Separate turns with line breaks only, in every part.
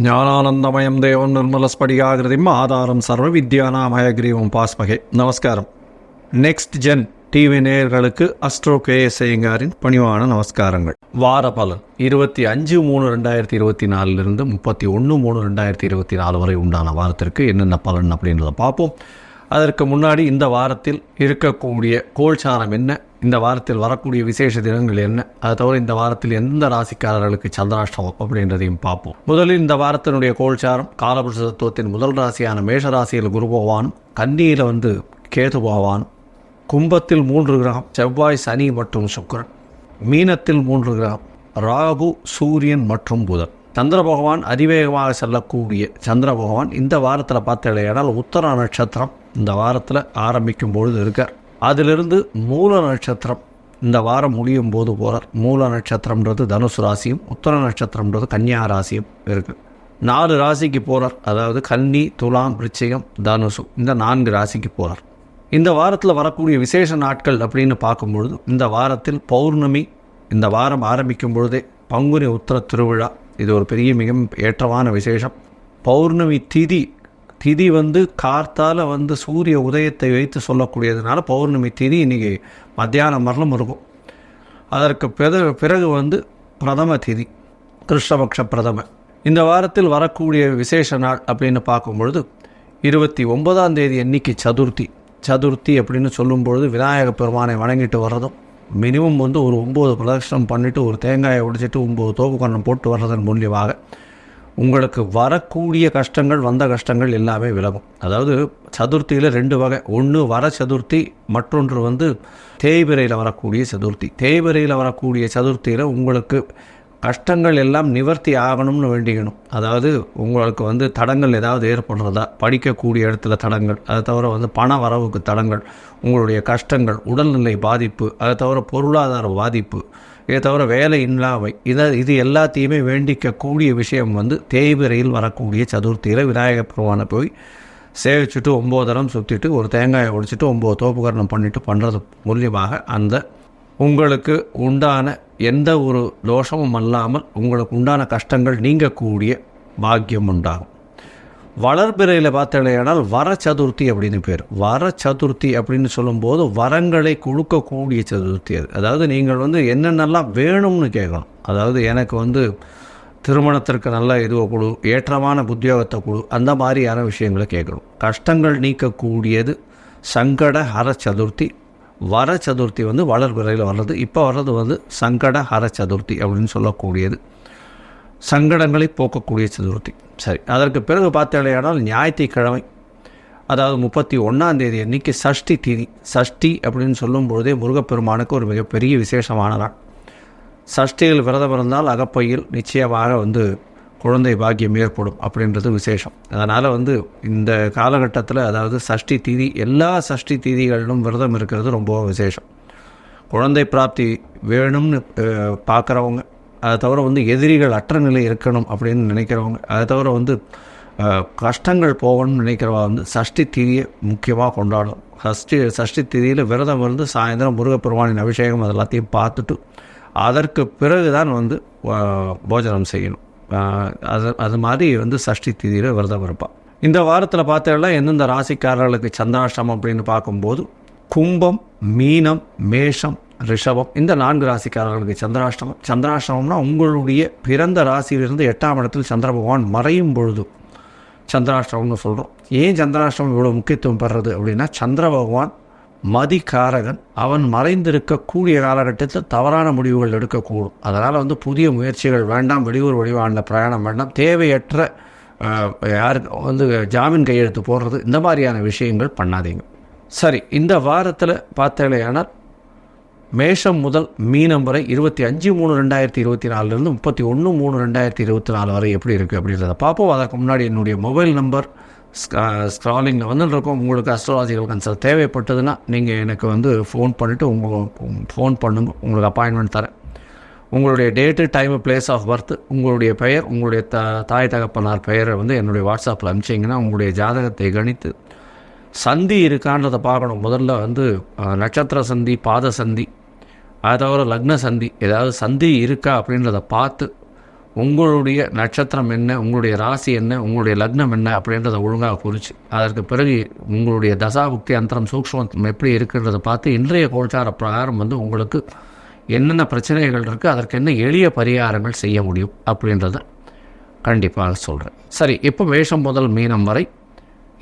ஞானானந்தமயம் தேவம் நிர்மலஸ்படிகாகிருதிம் ஆதாரம் சர்வ வித்யானாமயக்ரீவம் பாஸ்மகே. நமஸ்காரம். நெக்ஸ்ட் ஜென் டிவி நேயர்களுக்கு அஸ்ட்ரோ கேஎஸ் ஐயங்காரின் பணிவான நமஸ்காரங்கள். வார பலன் 25/3/2024 31/3/2024 வரை உண்டான வாரத்திற்கு என்னென்ன பலன் அப்படின்றத பார்ப்போம். அதற்கு முன்னாடி இந்த வாரத்தில் இருக்கக்கூடிய கோல்சாரம் என்ன, இந்த வாரத்தில் வரக்கூடிய விசேஷ தினங்கள் என்ன, அதை தவிர இந்த வாரத்தில் எந்த ராசிக்காரர்களுக்கு சந்திராஷ்டமம் அப்படின்றதையும் பார்ப்போம். முதலில் இந்த வாரத்தினுடைய கோல்சாரம் காலபுருஷ தத்துவத்தின் முதல் ராசியான மேஷ ராசியில் குரு பகவான், கன்னியில் கேது பகவான், கும்பத்தில் 3 கிரகம் செவ்வாய், சனி மற்றும் சுக்கிரன், மீனத்தில் 3 கிரகம் ராகு, சூரியன் மற்றும் புதன். சந்திர பகவான் அதிவேகமாக செல்லக்கூடிய சந்திர பகவான் இந்த வாரத்தில் பார்த்தீங்கன்னா உத்தர நட்சத்திரம் இந்த வாரத்தில் ஆரம்பிக்கும் பொழுது இருக்கார். அதிலிருந்து மூல நட்சத்திரம் இந்த வாரம் முடியும் போது போகிறார். மூல நட்சத்திரம்ன்றது தனுசு ராசியும், உத்தர நட்சத்திரம்ன்றது கன்னியா ராசியும் இருக்குது. 4 ராசிக்கு போகிறார். அதாவது கன்னி, துலாம், விருச்சிகம், தனுசு இந்த 4 ராசிக்கு போகிறார். இந்த வாரத்தில் வரக்கூடிய விசேஷ நாட்கள் அப்படின்னு பார்க்கும்பொழுது இந்த வாரத்தில் பௌர்ணமி இந்த வாரம் ஆரம்பிக்கும் பொழுதே பங்குனி உத்திர திருவிழா, இது ஒரு பெரிய மிக ஏற்றமான விசேஷம். பௌர்ணமி திதி கார்த்தால சூரிய உதயத்தை வைத்து சொல்லக்கூடியதுனால பௌர்ணமி திதி இன்றைக்கி மத்தியானம் வரலும் இருக்கும். அதற்கு பிறகு பிரதம திதி, கிருஷ்ணபக்ஷ பிரதம. இந்த வாரத்தில் வரக்கூடிய விசேஷ நாள் அப்படின்னு பார்க்கும்பொழுது 29ஆம் தேதி அன்னைக்கு சதுர்த்தி அப்படின்னு சொல்லும்பொழுது விநாயக பெருமானை வணங்கிட்டு வர்றதும், மினிமம் ஒரு 9 பிரதட்சணம் பண்ணிவிட்டு ஒரு தேங்காயை உடைச்சிட்டு 9 தோப்புக்கரணம் போட்டு வர்றதன் மூலியமாக உங்களுக்கு வரக்கூடிய கஷ்டங்கள், வந்த கஷ்டங்கள் எல்லாமே விலகும். அதாவது சதுர்த்தியில் 2 வகை. ஒன்று வர சதுர்த்தி, மற்றொன்று தேய்பிரையில் வரக்கூடிய சதுர்த்தி. தேய்பிரையில் வரக்கூடிய சதுர்த்தியில் உங்களுக்கு கஷ்டங்கள் எல்லாம் நிவர்த்தி ஆகணும்னு வேண்டிக்கணும். அதாவது உங்களுக்கு தடங்கள் ஏதாவது ஏற்படுறதா, படிக்கக்கூடிய இடத்துல தடங்கள், அதை தவிர பண வரவுக்கு தடங்கள், உங்களுடைய கஷ்டங்கள், உடல்நிலை பாதிப்பு, அதை தவிர பொருளாதார பாதிப்பு, இதை தவிர வேலை இல்லாமை, இது எல்லாத்தையுமே வேண்டிக்கக்கூடிய விஷயம் தேய்பிரையில் வரக்கூடிய சதுர்த்தியில் விநாயகர் பெருமானை போய் சேவிச்சுட்டு 9 தரம் சுற்றிட்டு ஒரு தேங்காயை உடைச்சிட்டு 9 தோப்புக்கரணம் பண்ணிவிட்டு பண்ணுறது மூலியமாக அந்த உங்களுக்கு உண்டான எந்த ஒரு தோஷமும் அல்லாமல் உங்களுக்கு உண்டான கஷ்டங்கள் நீங்கக்கூடிய பாக்கியம் உண்டாகும். வளர்பிறையில் பார்த்தீங்கன்னால் வர சதுர்த்தி அப்படின்னு பேர். வர சதுர்த்தி அப்படின்னு சொல்லும்போது வரங்களை கொடுக்கக்கூடிய சதுர்த்தி அது. அதாவது நீங்கள் என்னென்னலாம் வேணும்னு கேட்கணும். அதாவது எனக்கு திருமணத்திற்கு நல்ல இதுவை கொடு, ஏற்றமான உத்தியோகத்தை கொடு, அந்த மாதிரியான விஷயங்களை கேட்கணும். கஷ்டங்கள் நீக்கக்கூடியது சங்கட ஹர சதுர்த்தி. வர சதுர்த்தி வளர்பிறையில் வர்றது. இப்போ வர்றது சங்கட ஹர சதுர்த்தி அப்படின்னு சொல்லக்கூடியது, சங்கடங்களை போக்கக்கூடிய சதுர்த்தி. சரி, அதற்கு பிறகு பார்த்தீங்கன்னா ஞாயிற்றுக்கிழமை, அதாவது 31ஆம் தேதி அன்றைக்கி சஷ்டி திதி. சஷ்டி அப்படின்னு சொல்லும்பொழுதே முருகப்பெருமானுக்கு ஒரு மிகப்பெரிய விசேஷமான நாள். சஷ்டியில் விரதம் இருந்தால் அகப்பையில் நிச்சயமாக குழந்தை பாக்கியம் ஏற்படும் அப்படின்றது விசேஷம். அதனால் இந்த காலகட்டத்தில், அதாவது சஷ்டி திதி, எல்லா சஷ்டி திதிகளிலும் விரதம் இருக்கிறது ரொம்ப விசேஷம். குழந்தை பிராப்தி வேணும்னு பார்க்குறவங்க, அதை தவிர எதிரிகள் அற்ற நிலை இருக்கணும் அப்படின்னு நினைக்கிறவங்க, அதை தவிர கஷ்டங்கள் போகணும்னு நினைக்கிறவங்க சஷ்டி திதியை முக்கியமாக கொண்டாடும். சஷ்டி திதியில் விரதம் சாயந்தரம் முருகப்பெருமானின் அபிஷேகம் அது எல்லாத்தையும் பார்த்துட்டு அதற்கு பிறகு தான் போஜனம் செய்யணும். அது மாதிரி சஷ்டி திதியில் விரதம் இருப்பாள். இந்த வாரத்தில் பார்த்தீங்கன்னா எந்தெந்த ராசிக்காரர்களுக்கு சந்திராஷ்டமம் அப்படின்னு பார்க்கும்போது கும்பம், மீனம், மேஷம், ரிஷபம் இந்த 4 ராசிக்காரர்களுக்கு சந்திராஷ்டமம். சந்திராஷ்டமம்னா உங்களுடைய பிறந்த ராசியிலிருந்து 8ஆம் இடத்தில் சந்திர பகவான் மறையும் பொழுது சந்திராஷ்டமம்னு சொல்கிறோம். ஏன் சந்திராஷ்டமம் இவ்வளோ முக்கியத்துவம் பெறுறது அப்படின்னா, சந்திர பகவான் மதிக்காரகன். அவன் மறைந்திருக்கக்கூடிய காலகட்டத்தில் தவறான முடிவுகள் எடுக்கக்கூடும். அதனால் புதிய முயற்சிகள் வேண்டாம், வெளியூர் வெளிவான பிரயாணம் வேண்டாம், தேவையற்ற யாருக்கு ஜாமீன் கையெழுத்து போடுறது, இந்த மாதிரியான விஷயங்கள் பண்ணாதீங்க. சரி, இந்த வாரத்தில் பார்த்தீங்கன்னா மேஷம் முதல் மீனம் வரை 25/3/2024 31/3/2024 வரை எப்படி இருக்குது அப்படின்றத பார்ப்போம். அதற்கு முன்னாடி என்னுடைய மொபைல் நம்பர் ஸ்க்ராலிங்கில் இருக்கும். உங்களுக்கு அஸ்ட்ராலஜிக்கல் கன்சல்ட் தேவைப்பட்டதுன்னா நீங்கள் எனக்கு ஃபோன் பண்ணிவிட்டு ஃபோன் பண்ணுங்க, உங்களுக்கு அப்பாயின்மெண்ட் தரேன். உங்களுடைய date, time, place of birth, உங்களுடைய பெயர், உங்களுடைய தாய் தகப்பனார் பெயரை என்னுடைய வாட்ஸ்அப்பில் அனுப்பிச்சிங்கன்னா உங்களுடைய ஜாதகத்தை கணித்து சந்தி இருக்கான்றதை பார்க்கணும். முதல்ல நட்சத்திர சந்தி, பாத சந்தி, அதை தவிர லக்ன சந்தி, ஏதாவது சந்தி இருக்கா அப்படின்றத பார்த்து உங்களுடைய நட்சத்திரம் என்ன, உங்களுடைய ராசி என்ன, உங்களுடைய லக்னம் என்ன அப்படின்றத ஒழுங்காக குறித்து அதற்கு பிறகு உங்களுடைய தசாபுக்தி அந்தரம் சூக்ஷ்மம் எப்படி இருக்குன்றதை பார்த்து இன்றைய கோச்சார பிரகாரம் வந்து உங்களுக்கு என்னென்ன பிரச்சனைகள் இருக்குது, அதற்கு என்ன எளிய பரிகாரங்கள் செய்ய முடியும் அப்படின்றத கண்டிப்பாக சொல்கிறேன். சரி, இப்போ மேஷம் முதல் மீனம் வரை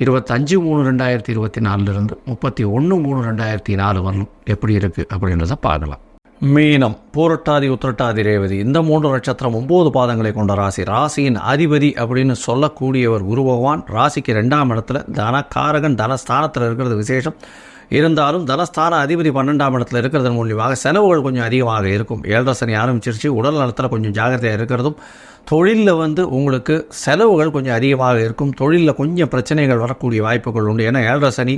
25/3/2024 31/3/2004 வரலும் எப்படி இருக்குது அப்படின்றத பார்க்கலாம். மீனம் பூரட்டாதி உத்திரட்டாதி ரேவதி இந்த 3 நட்சத்திரம் 9 பாதங்களை கொண்ட ராசி. ராசியின் அதிபதி அப்படின்னு சொல்லக்கூடியவர் குரு பகவான். ராசிக்கு 2ஆம் இடத்துல தனக்காரகன் தனஸ்தானத்தில் இருக்கிறது விசேஷம். இருந்தாலும் தனஸ்தான அதிபதி 12ஆம் இடத்துல இருக்கிறது மூலியமாக செலவுகள் கொஞ்சம் அதிகமாக இருக்கும். 7 சனி ஆரம்பிச்சிருச்சு. உடல் நலத்தில் கொஞ்சம் ஜாகிரதையாக இருக்கிறதும், தொழிலில் வந்து உங்களுக்கு செலவுகள் கொஞ்சம் அதிகமாக இருக்கும். தொழிலில் கொஞ்சம் பிரச்சனைகள் வரக்கூடிய வாய்ப்புகள் உண்டு. ஏன்னா 7 சனி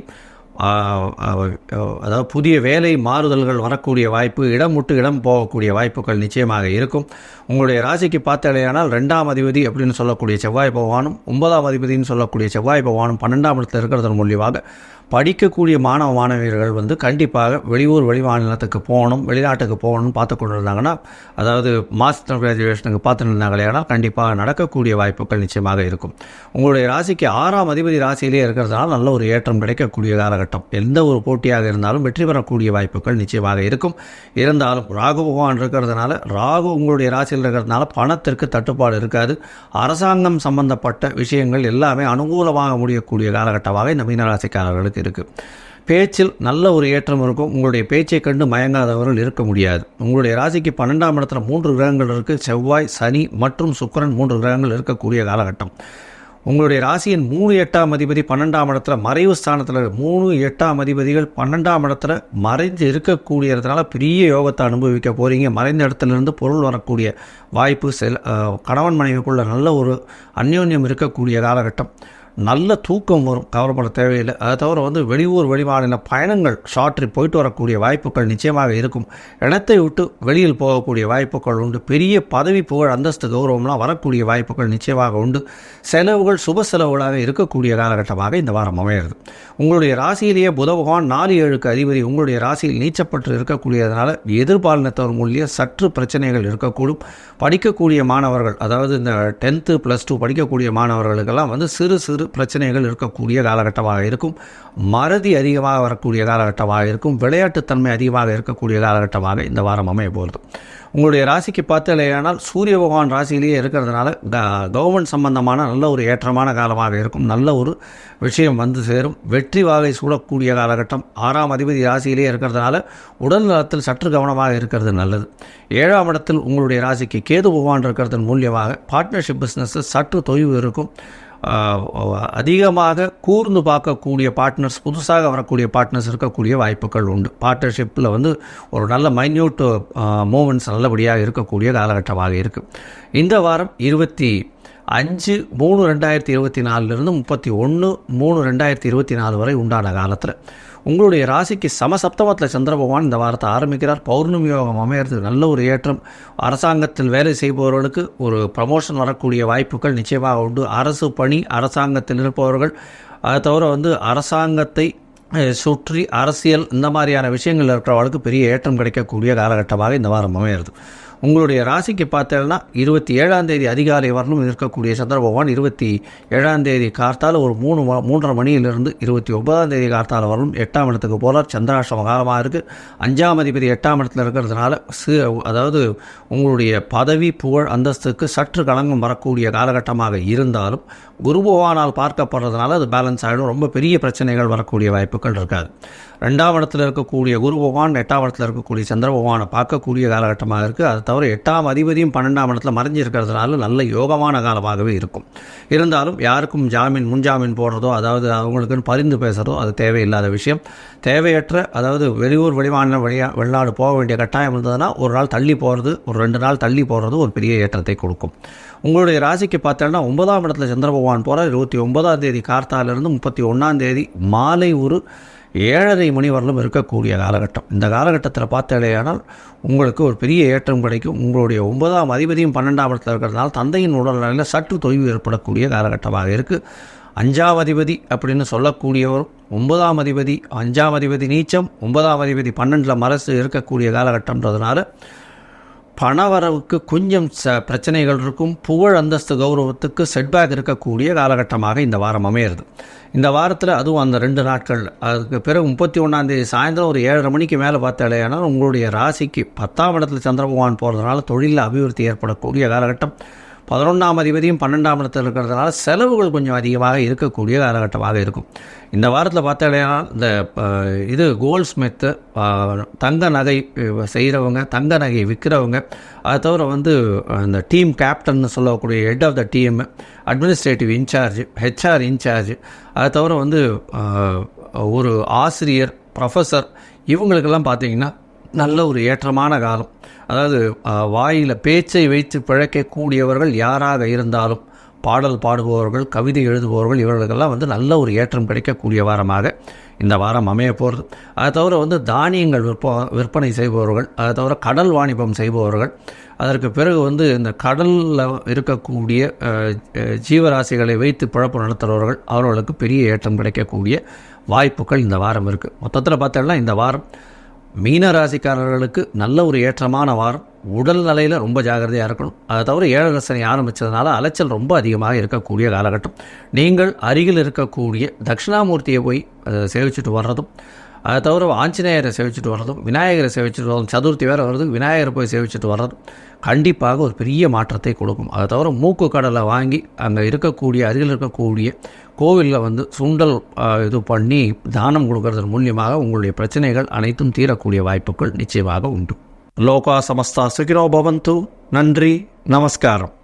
அதாவது புதிய வேலை மாறுதல்கள் வரக்கூடிய வாய்ப்பு, இடம் விட்டு இடம் போகக்கூடிய வாய்ப்புகள் நிச்சயமாக இருக்கும். உங்களுடைய ராசிக்கு பார்த்தாலேயானால் 2ஆம் அதிபதி அப்படின்னு சொல்லக்கூடிய செவ்வாய் பகவானும் 9ஆம் அதிபதினு சொல்லக்கூடிய செவ்வாய் பகவானும் 12ஆம் இடத்தில் இருக்கிறதன் மூலியமாக படிக்கக்கூடிய மாணவ மாணவியர்கள் வந்து கண்டிப்பாக வெளியூர் வெளிமாநிலத்துக்கு போகணும், வெளிநாட்டுக்கு போகணும்னு பார்த்து கொண்டு இருந்தாங்கன்னா, அதாவது மாஸ்டர் கிராஜுவேஷனுக்கு பார்த்துட்டு இருந்தாங்களேனா கண்டிப்பாக நடக்கக்கூடிய வாய்ப்புகள் நிச்சயமாக இருக்கும். உங்களுடைய ராசிக்கு 6ஆம் அதிபதி ராசியிலே இருக்கிறதுனால நல்ல ஒரு ஏற்றம் கிடைக்கக்கூடிய காலகட்டம். எந்த ஒரு போட்டியாக இருந்தாலும் வெற்றி பெறக்கூடிய வாய்ப்புகள் நிச்சயமாக இருக்கும். இருந்தாலும் ராகு பகவான் இருக்கிறதுனால, ராகு உங்களுடைய ராசியில் இருக்கிறதுனால பணத்திற்கு தட்டுப்பாடு இருக்காது. அரசாங்கம் சம்பந்தப்பட்ட விஷயங்கள் எல்லாமே அனுகூலமாக முடியக்கூடிய காலகட்டமாக இந்த மீனராசிக்காரர்களுக்கு இருக்குது. பேச்சில் நல்ல ஒரு ஏற்றம் இருக்கும். உங்களுடைய பேச்சை கண்டு மயங்காதவர்கள் இருக்க முடியாது. உங்களுடைய ராசிக்கு 12ஆம் இடத்துல 3 கிரகங்கள் இருக்குது. செவ்வாய், சனி மற்றும் சுக்கிரன் 3 கிரகங்கள் இருக்கக்கூடிய காலகட்டம். உங்களுடைய ராசியின் 3 8ஆம் அதிபதி 12ஆம் இடத்துல மறைவு ஸ்தானத்தில் 3 8ஆம் அதிபதிகள் 12ஆம் இடத்துல மறைந்து இருக்கக்கூடியதுனால பெரிய யோகத்தை அனுபவிக்க போகிறீங்க. மறைந்த இடத்துலேருந்து பொருள் வரக்கூடிய வாய்ப்பு, கணவன் மனைவிக்குள்ள நல்ல ஒரு அந்யோன்யம் இருக்கக்கூடிய காலகட்டம். நல்ல தூக்கம் வரும், கவலைப்பட தேவையில்லை. அதை தவிர வந்து வெளியூர் வெளிமாநில பயணங்கள் ஷார்ட் ட்ரிப் போயிட்டு வரக்கூடிய வாய்ப்புகள் நிச்சயமாக இருக்கும். இடத்தை விட்டு வெளியில் போகக்கூடிய வாய்ப்புகள் உண்டு. பெரிய பதவி புகழ் அந்தஸ்து கௌரவம்லாம் வரக்கூடிய வாய்ப்புகள் நிச்சயமாக உண்டு. செலவுகள் சுப செலவுகளாக இருக்கக்கூடிய காலகட்டமாக இந்த வாரம் அமைகிறது. உங்களுடைய ராசியிலேயே புத பகவான் 4-7க்கு அதிபதி உங்களுடைய ராசியில் நீச்சப்பட்டு இருக்கக்கூடியதுனால எதிர்பாலினத்தவர் மூலியம் சற்று பிரச்சனைகள் இருக்கக்கூடும். படிக்கக்கூடிய மாணவர்கள், அதாவது இந்த 10th +2 படிக்கக்கூடிய மாணவர்களுக்கெல்லாம் வந்து சிறு சிறு பிரச்சனைகள் இருக்கக்கூடிய காலகட்டமாக இருக்கும். மறதி அதிகமாக வரக்கூடிய காலகட்டமாக இருக்கும். விளையாட்டுத்தன்மை அதிகமாக இருக்கக்கூடிய காலகட்டமாக இந்த வாரம் அமைய போகிறது. உங்களுடைய ராசிக்கு பார்த்தாலேயானால் சூரிய பகவான் ராசியிலேயே இருக்கிறதுனால கவர்மெண்ட் சம்பந்தமான நல்ல ஒரு ஏற்றமான காலமாக இருக்கும். நல்ல ஒரு விஷயம் வந்து சேரும். வெற்றி வாகை சூடக்கூடிய காலகட்டம். 6ஆம் அதிபதி ராசியிலேயே இருக்கிறதுனால உடல் நலத்தில் சற்று கவனமாக இருக்கிறது நல்லது. 7ஆம் இடத்தில் உங்களுடைய ராசிக்கு கேது பகவான் இருக்கிறதன் மூலியமாக பார்ட்னர்ஷிப் பிஸ்னஸ் சற்று தொய்வு இருக்கும். அதிகமாக கூர்ந்து பார்க்கக்கூடிய பார்ட்னர்ஸ், புதுசாக வரக்கூடிய பார்ட்னர்ஸ் இருக்கக்கூடிய வாய்ப்புகள் உண்டு. பார்ட்னர்ஷிப்பில் வந்து ஒரு நல்ல மைன்யூட் மூமெண்ட்ஸ் நல்லபடியாக இருக்கக்கூடிய காலகட்டமாக இருக்குது. இந்த வாரம் 25/3/2024 31/3/2024 வரை உண்டான காலத்தில் உங்களுடைய ராசிக்கு சமசப்தமத்தில் சந்திர பகவான் இந்த வாரத்தை ஆரம்பிக்கிறார். பௌர்ணமி யோகம் அமையிறது நல்ல ஒரு ஏற்றம். அரசாங்கத்தில் வேலை செய்பவர்களுக்கு ஒரு ப்ரமோஷன் வரக்கூடிய வாய்ப்புகள் நிச்சயமாக உண்டு. அரசு பணி, அரசாங்கத்தில் இருப்பவர்கள், அதை தவிர வந்து அரசாங்கத்தை சுற்றி அரசியல் இந்த மாதிரியான விஷயங்கள் இருக்கிறவர்களுக்கு பெரிய ஏற்றம் கிடைக்கக்கூடிய காலகட்டமாக இந்த வாரம் அமையிறது. உங்களுடைய ராசிக்கு பார்த்தேன்னா 27ஆம் தேதி அதிகாலை வரலும் இருக்கக்கூடிய சந்திர பகவான் 27ஆம் தேதி கார்த்தால ஒரு 3:30 மணியிலிருந்து 29ஆம் தேதி கார்த்தால வரலும் 8ஆம் இடத்துக்கு போகிறார். சந்திராஷ்டம காலமாக இருக்குது. 5ஆம் அதிபதி 8ஆம் இடத்துல இருக்கிறதுனால அதாவது உங்களுடைய பதவி புகழ் அந்தஸ்துக்கு சற்று களங்கம் வரக்கூடிய காலகட்டமாக இருந்தாலும் குரு பகவானால் பார்க்கப்படுறதுனால அது பேலன்ஸ் ஆகிடும். ரொம்ப பெரிய பிரச்சனைகள் வரக்கூடிய வாய்ப்புகள் இருக்காது. 2ஆம் இடத்துல இருக்கக்கூடிய குரு பகவான் 8ஆம் இடத்துல இருக்கக்கூடிய சந்திர பகவானை பார்க்கக்கூடிய காலகட்டமாக இருக்குது. அது தவிர 8ஆம் அதிபதியும் 12ஆம் இடத்துல மறைஞ்சிருக்கிறதுனால நல்ல யோகமான காலமாகவே இருக்கும். இருந்தாலும் யாருக்கும் முன்ஜாமீன் போடுறதோ, அதாவது அவங்களுக்குன்னு பரிந்து பேசுகிறதோ அது தேவையில்லாத விஷயம். தேவையற்ற, அதாவது வெளியூர் வெளிமாநிலம் வெளிநாடு போக வேண்டிய கட்டாயம் இருந்ததுன்னா ஒரு நாள் தள்ளி போகிறது, ஒரு 2 நாள் தள்ளி போகிறது ஒரு பெரிய ஏற்றத்தை கொடுக்கும். உங்களுடைய ராசிக்கு பார்த்தோன்னா 9ஆம் இடத்துல சந்திர பகவான் போகிறார். 29ஆம் தேதி கார்த்தாலிருந்து 31ஆம் தேதி மாலை ஒரு 7:30 மணி வரலும் இருக்கக்கூடிய காலகட்டம். இந்த காலகட்டத்தில் பார்த்தாலேயானால் உங்களுக்கு ஒரு பெரிய ஏற்றம் கிடைக்கும். உங்களுடைய 9ஆம் அதிபதியும் 12ஆம் இடத்துல இருக்கிறதுனால தந்தையின் உடல்நிலையில் சற்று தொய்வு ஏற்படக்கூடிய காலகட்டமாக இருக்குது. 5ஆம் அதிபதி அப்படின்னு சொல்லக்கூடியவர் 9ஆம் அதிபதி, 5ஆம் அதிபதி நீச்சம், 9ஆம் அதிபதி 12ல் மறைச்சு இருக்கக்கூடிய காலகட்டம்ன்றதுனால பணவரவுக்கு கொஞ்சம் பிரச்சனைகள் இருக்கும். புகழ் அந்தஸ்து கௌரவத்துக்கு செட்பேக் இருக்கக்கூடிய காலகட்டமாக இந்த வாரம் அமையிறது. இந்த வாரத்தில் அதுவும் அந்த 2 நாட்கள் அதுக்கு பிறகு 31ஆம் தேதி சாயந்தரம் ஒரு 7:30 மணிக்கு மேலே பார்த்தாலேனால் உங்களுடைய ராசிக்கு 10ஆம் இடத்துல சந்திர பகவான் போகிறதுனால தொழிலில் அபிவிருத்தி ஏற்படக்கூடிய காலகட்டம். 11ஆம் அதிபதியும் 12ஆம் இடத்தில் இருக்கிறதுனால செலவுகள் கொஞ்சம் அதிகமாக இருக்கக்கூடிய காலகட்டமாக இருக்கும். இந்த வாரத்தில் பார்த்தாலேனா இந்த கோல்ட் ஸ்மித்து, தங்க நகை செய்கிறவங்க, தங்க நகை விற்கிறவங்க, அதை தவிர இந்த டீம் கேப்டன் சொல்லக்கூடிய head of the team, administrative incharge, HR incharge, அதை தவிர ஒரு ஆசிரியர், ப்ரொஃபஸர், இவங்களுக்கெல்லாம் பார்த்திங்கன்னா நல்ல ஒரு ஏற்றமான காலம். அதாவது வாயில் பேச்சை வைத்து பிழைக்கக்கூடியவர்கள் யாராக இருந்தாலும், பாடல் பாடுபவர்கள், கவிதை எழுதுபவர்கள், இவர்களுக்கெல்லாம் நல்ல ஒரு ஏற்றம் கிடைக்கக்கூடிய வாரமாக இந்த வாரம் அமைய போகிறது. அதை தவிர தானியங்கள் விற்பனை செய்பவர்கள், அதை தவிர கடல் வாணிபம் செய்பவர்கள், அதற்கு பிறகு இந்த கடலில் இருக்கக்கூடிய ஜீவராசிகளை வைத்து பிழப்பு நடத்துகிறவர்கள், அவர்களுக்கு பெரிய ஏற்றம் கிடைக்கக்கூடிய வாய்ப்புகள் இந்த வாரம் இருக்குது. மொத்தத்தில் பார்த்தோம்னா இந்த வாரம் மீன ராசிக்காரர்களுக்கு நல்ல ஒரு ஏற்றமான வாரம். உடல் நிலையில் ரொம்ப ஜாகிரதையாக இருக்கணும். அதை தவிர 7 சனி ஆரம்பித்ததுனால அலைச்சல் ரொம்ப அதிகமாக இருக்கக்கூடிய காலகட்டம். நீங்கள் அருகில் இருக்கக்கூடிய தட்சிணாமூர்த்தியை போய் சேவிச்சுட்டு வர்றதும், அதை தவிர ஆஞ்சநேயரை சேவிச்சுட்டு வர்றதும், விநாயகரை சேவிச்சுட்டு வர்றதும், சதுர்த்தி வேறு வருது, விநாயகரை போய் சேவிச்சுட்டு வர்றதும் கண்டிப்பாக ஒரு பெரிய மாற்றத்தை கொடுக்கும். அதை தவிர மூக்கு கடலை வாங்கி அங்கே இருக்கக்கூடிய அருகில் இருக்கக்கூடிய கோவிலில் சுண்டல் இது பண்ணி தானம் கொடுக்கறதன் மூலியமாக உங்களுடைய பிரச்சனைகள் அனைத்தும் தீரக்கூடிய வாய்ப்புகள் நிச்சயமாக உண்டு. லோகா சமஸ்தா சுகினோ பவந்து. நன்றி, நமஸ்காரம்.